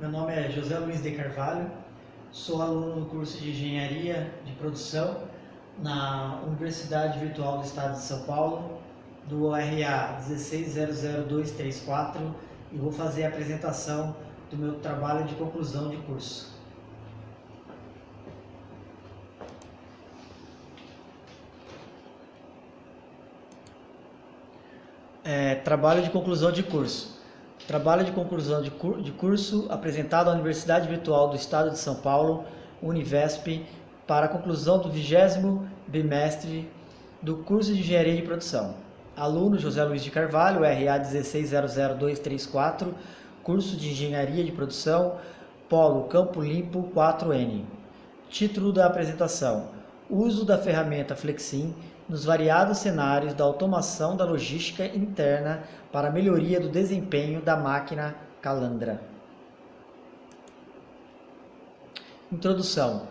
Meu nome é José Luiz de Carvalho, sou aluno do curso de Engenharia de Produção na Universidade Virtual do Estado de São Paulo, do ORA 1600234, e vou fazer a apresentação do meu trabalho de conclusão de curso. Trabalho de conclusão de curso. Trabalho de conclusão de curso apresentado à Universidade Virtual do Estado de São Paulo, Univesp, para a conclusão do 20º bimestre do curso de Engenharia de Produção. Aluno José Luiz de Carvalho, RA 1600234, curso de Engenharia de Produção, Polo Campo Limpo 4N. Título da apresentação: Uso da ferramenta Flexim nos variados cenários da automação da logística interna para a melhoria do desempenho da máquina Calandra. Introdução: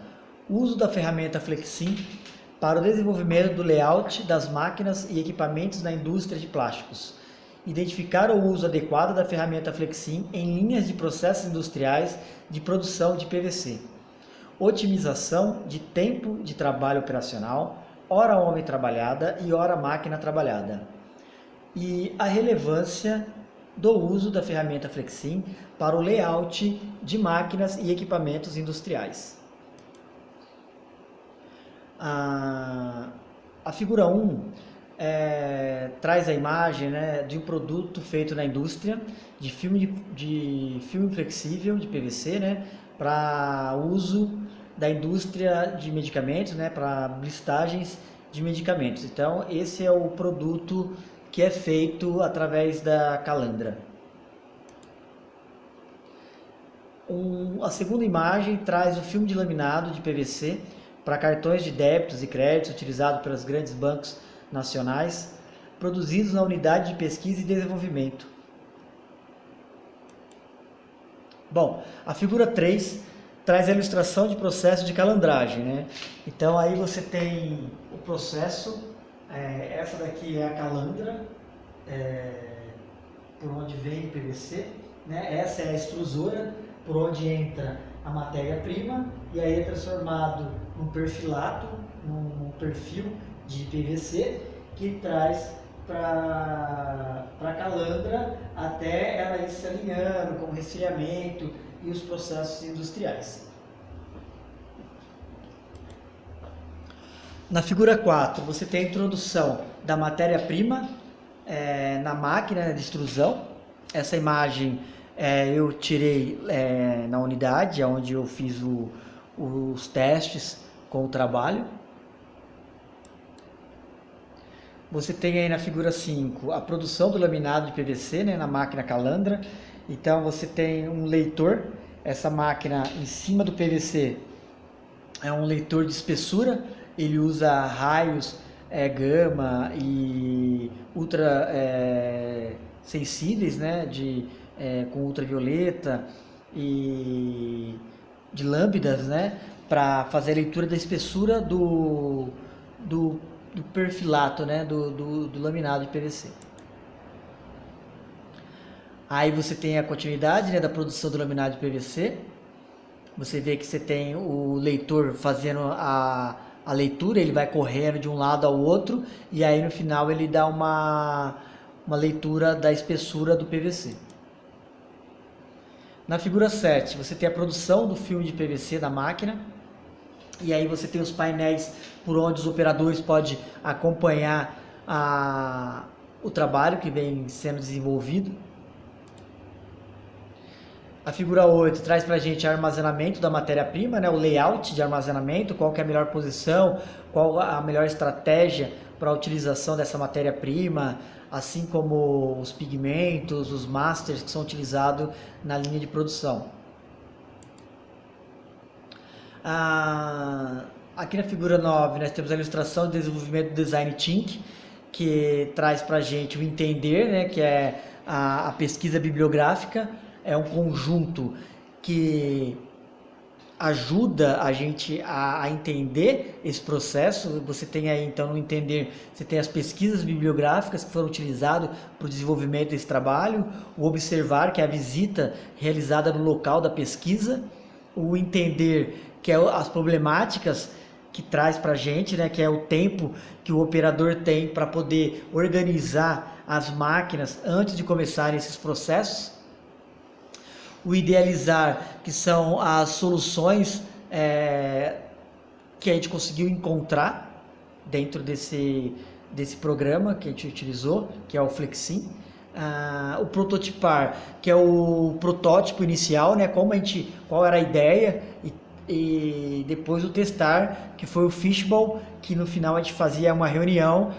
uso da ferramenta Flexim para o desenvolvimento do layout das máquinas e equipamentos na indústria de plásticos. Identificar o uso adequado da ferramenta Flexim em linhas de processos industriais de produção de PVC. Otimização de tempo de trabalho operacional, hora homem trabalhada e hora máquina trabalhada. E a relevância do uso da ferramenta Flexim para o layout de máquinas e equipamentos industriais. A figura 1 traz a imagem, de um produto feito na indústria de filme flexível de PVC, para uso da indústria de medicamentos, para listagens de medicamentos. Então, esse é o produto que é feito através da Calandra. A segunda imagem traz o filme de laminado de PVC para cartões de débitos e créditos utilizado pelos grandes bancos nacionais, produzidos na unidade de pesquisa e desenvolvimento. Bom, a figura 3 traz a ilustração de processo de calandragem, Então aí você tem o processo, essa daqui é a calandra, por onde vem o PVC, Essa é a extrusora, por onde entra a matéria-prima, e aí é transformado num perfilato, num perfil de PVC, que traz para a calandra até ela ir se alinhando com o resfriamento e os processos industriais. Na figura 4, você tem a introdução da matéria-prima na máquina de extrusão. Essa imagem eu tirei na unidade, onde eu fiz os testes com o trabalho. Você tem aí na figura 5 a produção do laminado de PVC na máquina Calandra. Então você tem um leitor, essa máquina em cima do PVC é um leitor de espessura, ele usa raios gama e ultra sensíveis, com ultravioleta e de lambdas, para fazer a leitura da espessura do perfilato, do laminado de PVC. Aí você tem a continuidade da produção do laminado de PVC. Você vê que você tem o leitor fazendo a leitura, ele vai correndo de um lado ao outro, e aí no final ele dá uma leitura da espessura do PVC. Na figura 7, você tem a produção do filme de PVC da máquina, e aí você tem os painéis por onde os operadores podem acompanhar o trabalho que vem sendo desenvolvido. A figura 8 traz para a gente armazenamento da matéria-prima, o layout de armazenamento, qual que é a melhor posição, qual a melhor estratégia para a utilização dessa matéria-prima, assim como os pigmentos, os masters que são utilizados na linha de produção. Aqui na figura 9 nós temos a ilustração de desenvolvimento do Design Thinking, que traz para a gente o entender, que é a pesquisa bibliográfica. É um conjunto que ajuda a gente a entender esse processo. Você tem aí, então, no entender, você tem as pesquisas bibliográficas que foram utilizadas para o desenvolvimento desse trabalho, o observar, que é a visita realizada no local da pesquisa, o entender, que é as problemáticas que traz para a gente, né, que é o tempo que o operador tem para poder organizar as máquinas antes de começarem esses processos, o idealizar, que são as soluções que a gente conseguiu encontrar dentro desse programa que a gente utilizou, que é o Flexim. O prototipar, que é o protótipo inicial, né? Qual era a ideia, e depois o testar, que foi o fishbowl, que no final a gente fazia uma reunião,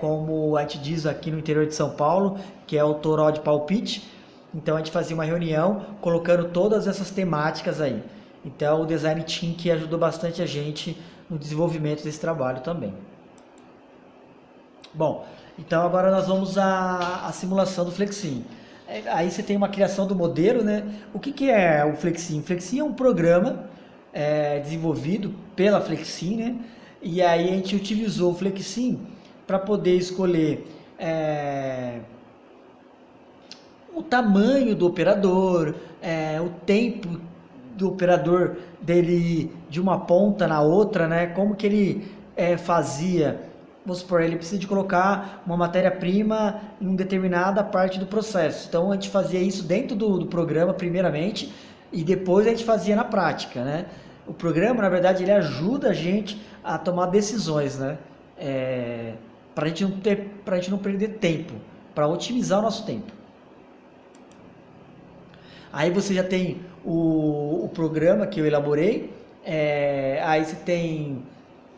como a gente diz aqui no interior de São Paulo, que é o toró de palpite. Então a gente fazia uma reunião colocando todas essas temáticas aí. Então o Design Team que ajudou bastante a gente no desenvolvimento desse trabalho também. Bom, então agora nós vamos à simulação do Flexim. Aí você tem uma criação do modelo, né? O que é o Flexim? O Flexim é um programa desenvolvido pela Flexim, né? E aí a gente utilizou o Flexim para poder escolher o tamanho do operador, o tempo do operador dele de uma ponta na outra, né? Como que ele fazia. Vamos supor, ele precisa de colocar uma matéria-prima em uma determinada parte do processo. Então a gente fazia isso dentro do programa primeiramente e depois a gente fazia na prática, né? O programa, na verdade, ele ajuda a gente a tomar decisões, né? Para a gente não perder tempo, para otimizar o nosso tempo. Aí você já tem o programa que eu elaborei, aí você tem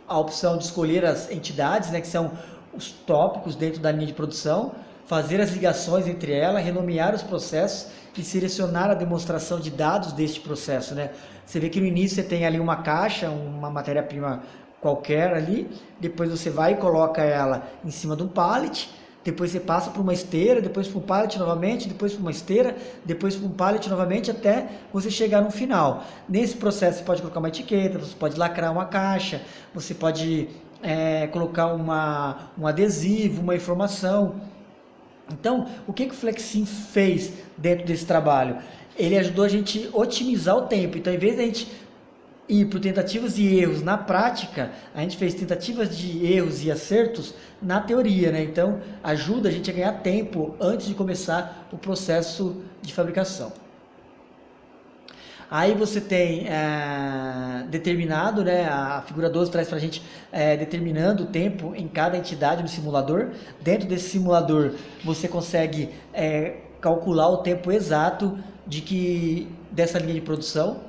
a opção de escolher as entidades, né, que são os tópicos dentro da linha de produção, fazer as ligações entre elas, renomear os processos e selecionar a demonstração de dados deste processo, né? Você vê que no início você tem ali uma caixa, uma matéria-prima qualquer ali, depois você vai e coloca ela em cima de um pallet, depois você passa por uma esteira, depois por um pallet novamente, depois por uma esteira, depois por um pallet novamente, até você chegar no final. Nesse processo você pode colocar uma etiqueta, você pode lacrar uma caixa, você pode colocar um adesivo, uma informação. Então, o que o Flexim fez dentro desse trabalho? Ele ajudou a gente a otimizar o tempo. Então, em vez de a gente ir por tentativas e erros na prática, a gente fez tentativas de erros e acertos na teoria, né? Então, ajuda a gente a ganhar tempo antes de começar o processo de fabricação. Aí você tem determinado, né? A figura 12 traz para a gente determinando o tempo em cada entidade no simulador. Dentro desse simulador, você consegue calcular o tempo exato dessa linha de produção.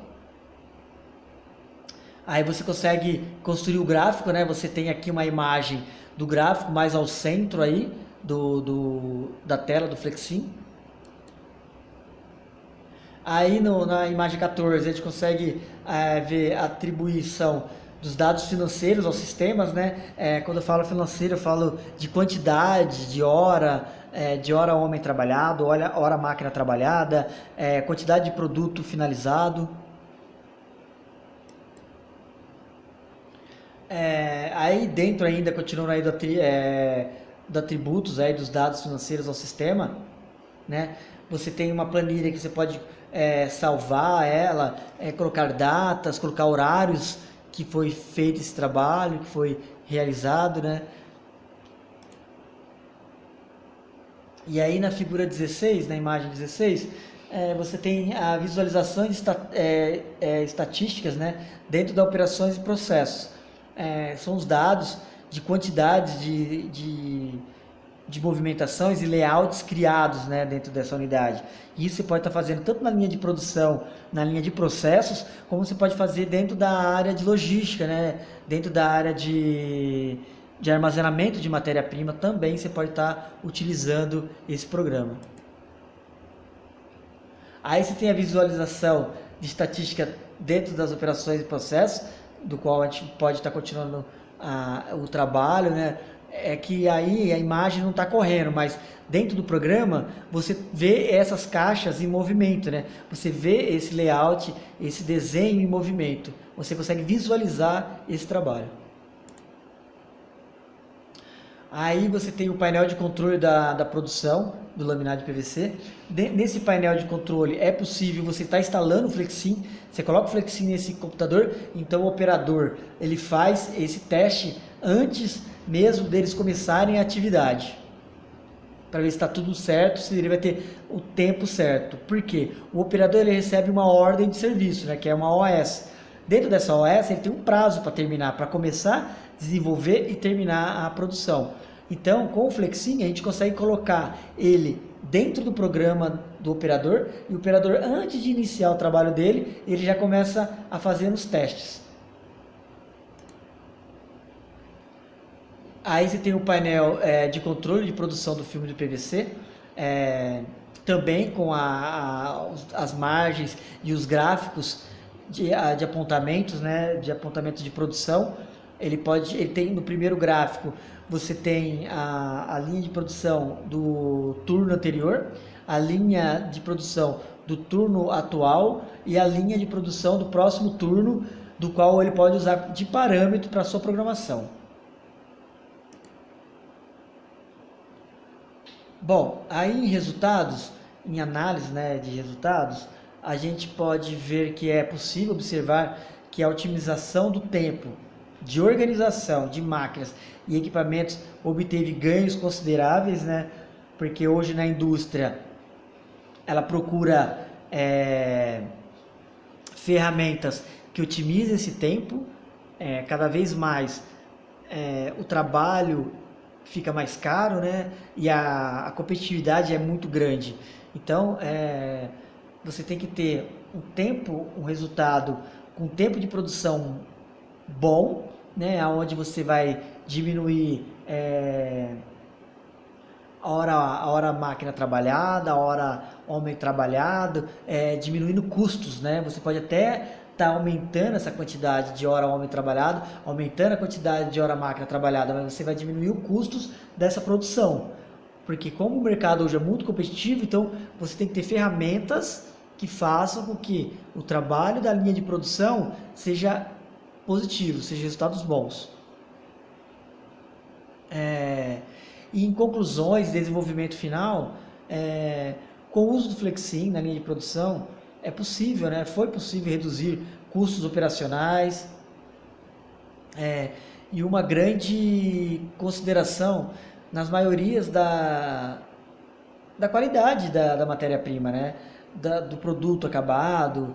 Aí você consegue construir o gráfico, né? Você tem aqui uma imagem do gráfico mais ao centro aí da tela do Flexim. Aí na imagem 14 a gente consegue ver a atribuição dos dados financeiros aos sistemas, né? Quando eu falo financeiro, eu falo de quantidade, de hora homem trabalhado, hora máquina trabalhada, quantidade de produto finalizado. Aí dentro ainda, continuando aí do atributos aí dos dados financeiros ao sistema, né? Você tem uma planilha que você pode salvar ela, colocar datas, colocar horários que foi feito esse trabalho, que foi realizado, né? E aí na figura 16, na imagem 16, você tem a visualização de estatísticas, né, dentro das operações e processos. São os dados de quantidades de movimentações e layouts criados, né, dentro dessa unidade. Isso você pode estar fazendo tanto na linha de produção, na linha de processos, como você pode fazer dentro da área de logística, né, dentro da área de armazenamento de matéria-prima, também você pode estar utilizando esse programa. Aí você tem a visualização de estatística dentro das operações e processos, do qual a gente pode estar continuando o trabalho, né? é que aí a imagem não está correndo, mas dentro do programa você vê essas caixas em movimento, né? Você vê esse layout, esse desenho em movimento. Você consegue visualizar esse trabalho. Aí você tem o painel de controle da produção do laminado de PVC. Nesse painel de controle é possível você estar instalando o Flexim. Você coloca o Flexim nesse computador, então o operador ele faz esse teste antes mesmo deles começarem a atividade, para ver se está tudo certo, se ele vai ter o tempo certo. Por quê? O operador ele recebe uma ordem de serviço, né, que é uma OS. Dentro dessa OS ele tem um prazo para terminar, para começar, desenvolver e terminar a produção. Então, com o Flexim, a gente consegue colocar ele dentro do programa do operador, e o operador, antes de iniciar o trabalho dele, ele já começa a fazer os testes. Aí você tem o painel de controle de produção do filme de PVC, também com as margens e os gráficos de apontamentos, né, de apontamento de produção. Ele tem no primeiro gráfico, você tem a linha de produção do turno anterior, a linha de produção do turno atual e a linha de produção do próximo turno, do qual ele pode usar de parâmetro para a sua programação. Bom, aí em resultados, em análise, né, de resultados, a gente pode ver que é possível observar que a otimização do tempo de organização de máquinas e equipamentos obteve ganhos consideráveis, né? Porque hoje na indústria ela procura ferramentas que otimizem esse tempo, cada vez mais o trabalho fica mais caro, né? E a competitividade é muito grande. Então, você tem que ter um resultado com tempo de produção bom, né? Onde você vai diminuir a hora máquina trabalhada, a hora homem trabalhado, diminuindo custos, né? Você pode até estar aumentando essa quantidade de hora homem trabalhado, aumentando a quantidade de hora máquina trabalhada, mas você vai diminuir os custos dessa produção. Porque como o mercado hoje é muito competitivo, então você tem que ter ferramentas que façam com que o trabalho da linha de produção seja positivo, seja resultados bons. E em conclusões, desenvolvimento final, com o uso do Flexim na linha de produção, é possível, né? Foi possível reduzir custos operacionais e uma grande consideração nas maiorias da qualidade da matéria-prima, né? Do produto acabado.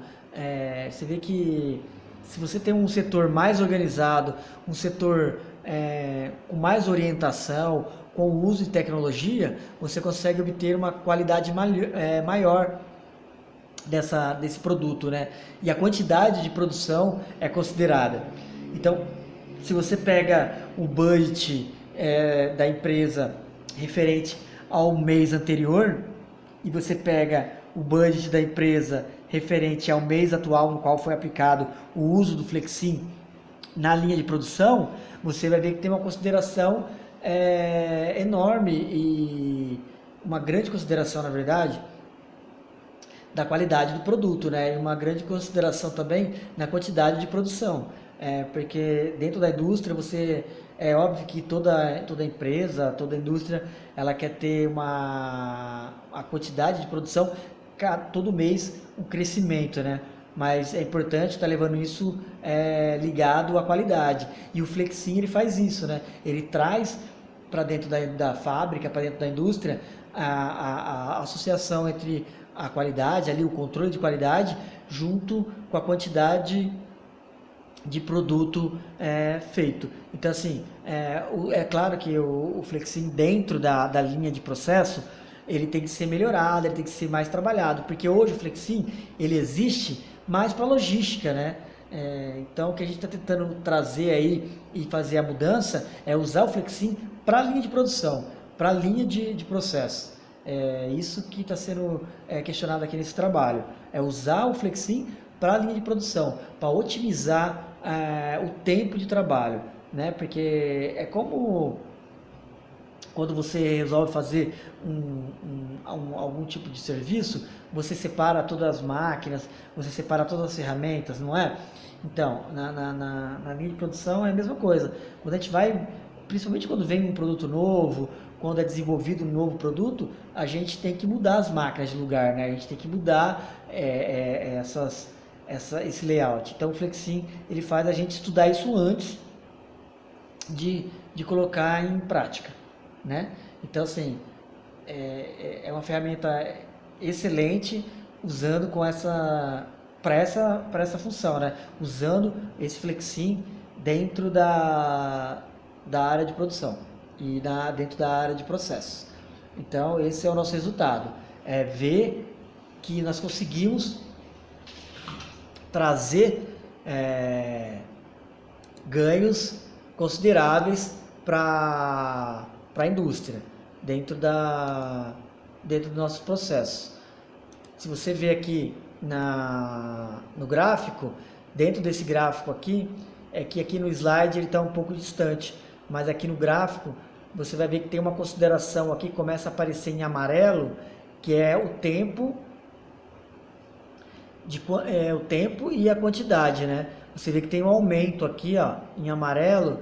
Você vê que se você tem um setor mais organizado, um setor com mais orientação, com o uso de tecnologia, você consegue obter uma qualidade maior desse produto, né? E a quantidade de produção é considerada. Então, se você pega o budget da empresa referente ao mês anterior e você pega o budget da empresa referente ao mês atual no qual foi aplicado o uso do Flexim na linha de produção, você vai ver que tem uma consideração enorme e uma grande consideração, na verdade, da qualidade do produto, né? E uma grande consideração também na quantidade de produção, porque dentro da indústria é óbvio que toda empresa, toda indústria, ela quer ter a quantidade de produção todo mês, um crescimento, né? Mas é importante estar levando isso ligado à qualidade. E o Flexim ele faz isso, né? Ele traz para dentro da fábrica, para dentro da indústria, a associação entre a qualidade, ali o controle de qualidade, junto com a quantidade de produto feito. Então, assim, é claro que o Flexim dentro da linha de processo, ele tem que ser melhorado, ele tem que ser mais trabalhado, porque hoje o Flexim, ele existe mais para logística, né? Então, o que a gente está tentando trazer aí e fazer a mudança é usar o Flexim para a linha de produção, para a linha de processo. Isso que está sendo questionado aqui nesse trabalho, é usar o Flexim para a linha de produção, para otimizar o tempo de trabalho, né? Porque é como quando você resolve fazer algum tipo de serviço, você separa todas as máquinas, você separa todas as ferramentas, não é? Então, na linha de produção é a mesma coisa. Quando a gente vai, principalmente quando vem um produto novo, quando é desenvolvido um novo produto, a gente tem que mudar as máquinas de lugar, né? A gente tem que mudar esse layout. Então o Flexim ele faz a gente estudar isso antes de colocar em prática, né? Então assim, é uma ferramenta excelente usando para essa função, né? Usando esse Flexim dentro da área de produção e dentro da área de processos. Então esse é o nosso resultado, é ver que nós conseguimos trazer ganhos consideráveis para a indústria dentro dos nossos processos. Se você ver aqui no gráfico, dentro desse gráfico aqui, é que aqui no slide ele está um pouco distante, mas aqui no gráfico você vai ver que tem uma consideração aqui que começa a aparecer em amarelo, que é o tempo e a quantidade, né? Você vê que tem um aumento aqui, ó, em amarelo,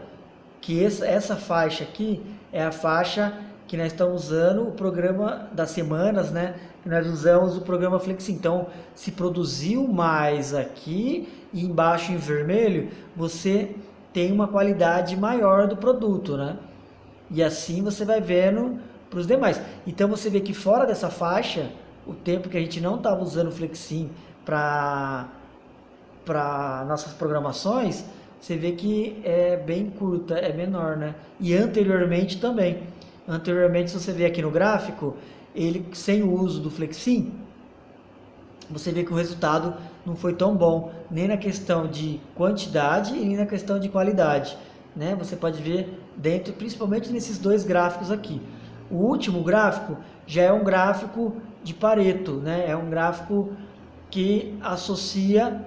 que essa faixa aqui é a faixa que nós estamos usando o programa das semanas, né? Que nós usamos o programa Flexim. Então, se produziu mais aqui e embaixo em vermelho, você tem uma qualidade maior do produto, né? E assim você vai vendo para os demais. Então, você vê que fora dessa faixa, o tempo que a gente não estava usando o Flexim para nossas programações, você vê que é bem curta, é menor, né? E anteriormente também. Anteriormente, se você vê aqui no gráfico, ele sem o uso do Flexim, você vê que o resultado não foi tão bom, nem na questão de quantidade e nem na questão de qualidade, né? Você pode ver dentro, principalmente nesses dois gráficos aqui. O último gráfico já é um gráfico de Pareto, né? É um gráfico que associa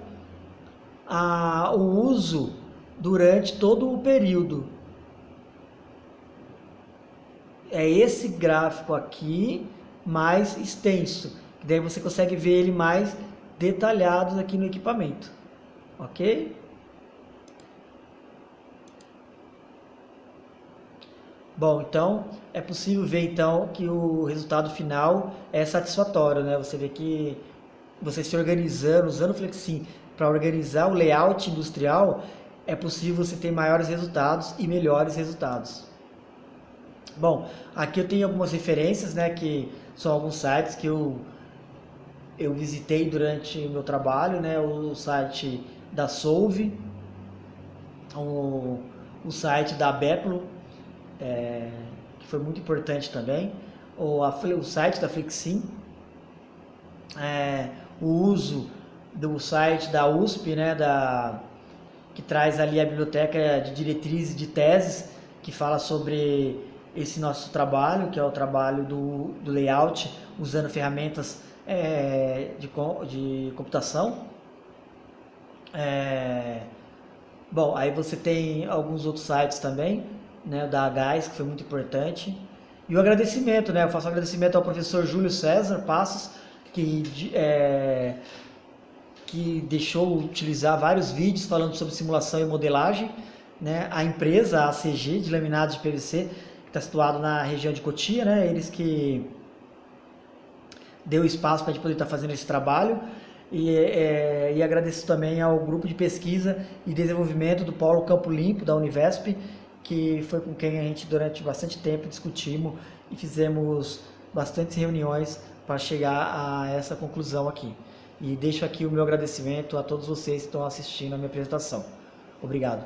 o uso durante todo o período. É esse gráfico aqui mais extenso, que daí você consegue ver ele mais detalhado aqui no equipamento, ok? Bom, então é possível ver então que o resultado final é satisfatório, né? Você vê que você se organizando, usando o Flexim para organizar o layout industrial, é possível você ter maiores resultados e melhores resultados. Bom, aqui eu tenho algumas referências, né, que são alguns sites que eu visitei durante o meu trabalho, né, o site da Solve, o site da Beplo, que foi muito importante também, o site da Flexim, o uso do site da USP, né, que traz ali a biblioteca de diretrizes de teses, que fala sobre esse nosso trabalho, que é o trabalho do layout, usando ferramentas de computação. Bom, aí você tem alguns outros sites também, né, da Gás, que foi muito importante. E o agradecimento, né, eu faço um agradecimento ao professor Júlio César Passos, que deixou utilizar vários vídeos falando sobre simulação e modelagem, né? A empresa, a ACG, de laminados de PVC, que está situado na região de Cotia, né? Eles que deu espaço para a gente poder estar fazendo esse trabalho. E agradeço também ao grupo de pesquisa e desenvolvimento do Polo Campo Limpo, da Univesp, que foi com quem a gente durante bastante tempo discutimos e fizemos bastantes reuniões para chegar a essa conclusão aqui. E deixo aqui o meu agradecimento a todos vocês que estão assistindo a minha apresentação. Obrigado.